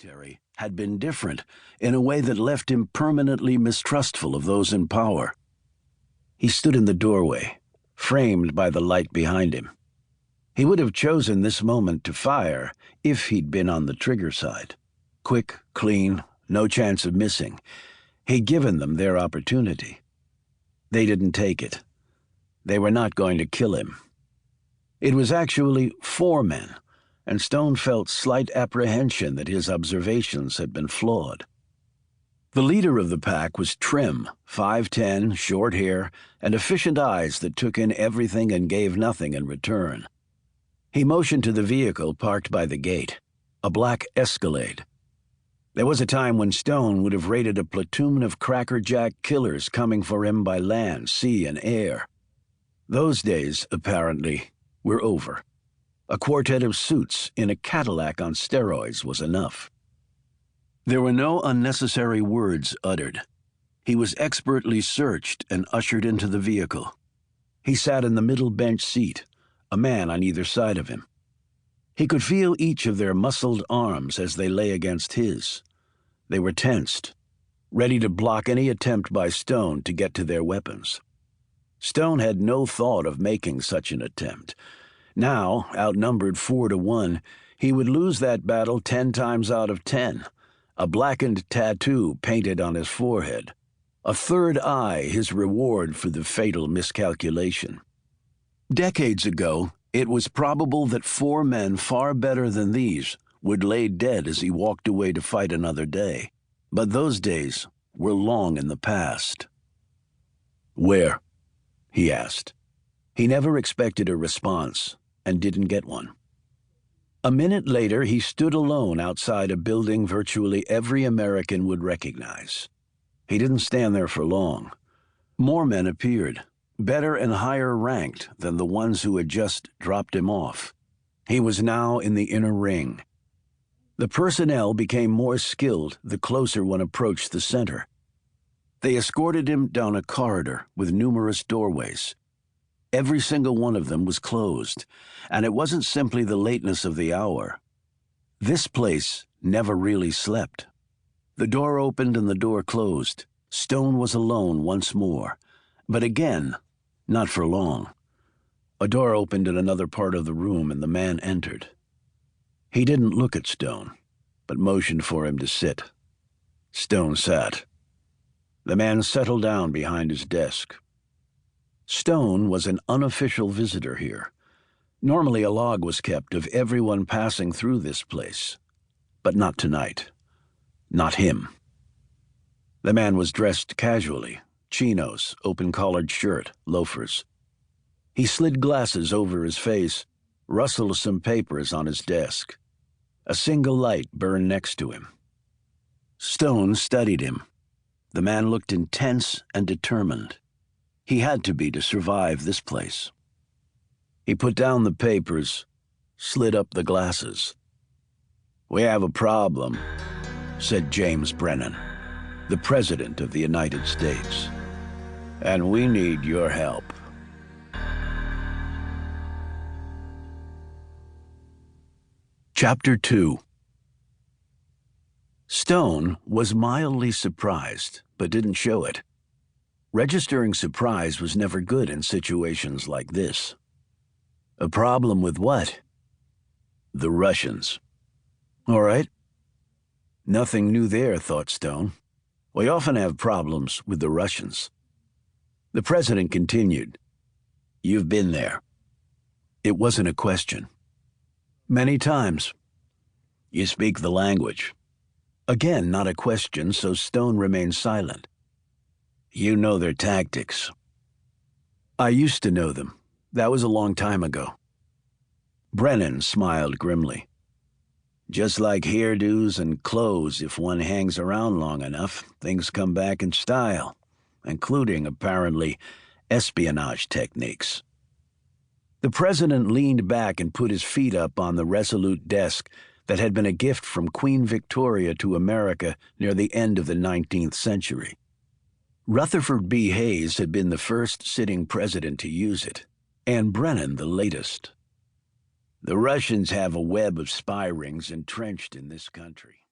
military had been different in a way that left him permanently mistrustful of those in power. He stood in the doorway, framed by the light behind him. He would have chosen this moment to fire if he'd been on the trigger side. Quick, clean, no chance of missing. He'd given them their opportunity. They didn't take it. They were not going to kill him. It was actually 4 men, and Stone felt slight apprehension that his observations had been flawed. The leader of the pack was trim, 5'10", short hair, and efficient eyes that took in everything and gave nothing in return. He motioned to the vehicle parked by the gate, a black Escalade. There was a time when Stone would have rated a platoon of crackerjack killers coming for him by land, sea, and air. Those days, apparently, were over. A quartet of suits in a Cadillac on steroids was enough. There were no unnecessary words uttered. He was expertly searched and ushered into the vehicle. He sat in the middle bench seat, a man on either side of him. He could feel each of their muscled arms as they lay against his. They were tensed, ready to block any attempt by Stone to get to their weapons. Stone had no thought of making such an attempt. Now, outnumbered 4-1, he would lose that battle 10 times out of 10. A blackened tattoo painted on his forehead. A third eye his reward for the fatal miscalculation. Decades ago, it was probable that 4 men far better than these would lay dead as he walked away to fight another day. But those days were long in the past. "Where?" he asked. He never expected a response, and didn't get one. A minute later, he stood alone outside a building virtually every American would recognize. He didn't stand there for long. More men appeared, better and higher ranked than the ones who had just dropped him off. He was now in the inner ring. The personnel became more skilled the closer one approached the center. They escorted him down a corridor with numerous doorways. Every single one of them was closed, and it wasn't simply the lateness of the hour. This place never really slept. The door opened and the door closed. Stone was alone once more, but again, not for long. A door opened in another part of the room and the man entered. He didn't look at Stone, but motioned for him to sit. Stone sat. The man settled down behind his desk. Stone was an unofficial visitor here. Normally a log was kept of everyone passing through this place, but not tonight. Not him. The man was dressed casually, chinos, open-collared shirt, loafers. He slid glasses over his face, rustled some papers on his desk. A single light burned next to him. Stone studied him. The man looked intense and determined. He had to be to survive this place. He put down the papers, slid up the glasses. "We have a problem," said James Brennan, the President of the United States. "And we need your help." Chapter 2. Stone was mildly surprised, but didn't show it. Registering surprise was never good in situations like this. A problem with what? The Russians. All right. Nothing new there, thought Stone. We often have problems with the Russians. The president continued. "You've been there." It wasn't a question. "Many times." "You speak the language." Again, not a question, so Stone remained silent. "You know their tactics." "I used to know them. That was a long time ago." Brennan smiled grimly. "Just like hairdos and clothes, if one hangs around long enough, things come back in style, including, apparently, espionage techniques." The president leaned back and put his feet up on the resolute desk that had been a gift from Queen Victoria to America near the end of the 19th century. Rutherford B. Hayes had been the first sitting president to use it, and Brennan the latest. "The Russians have a web of spy rings entrenched in this country."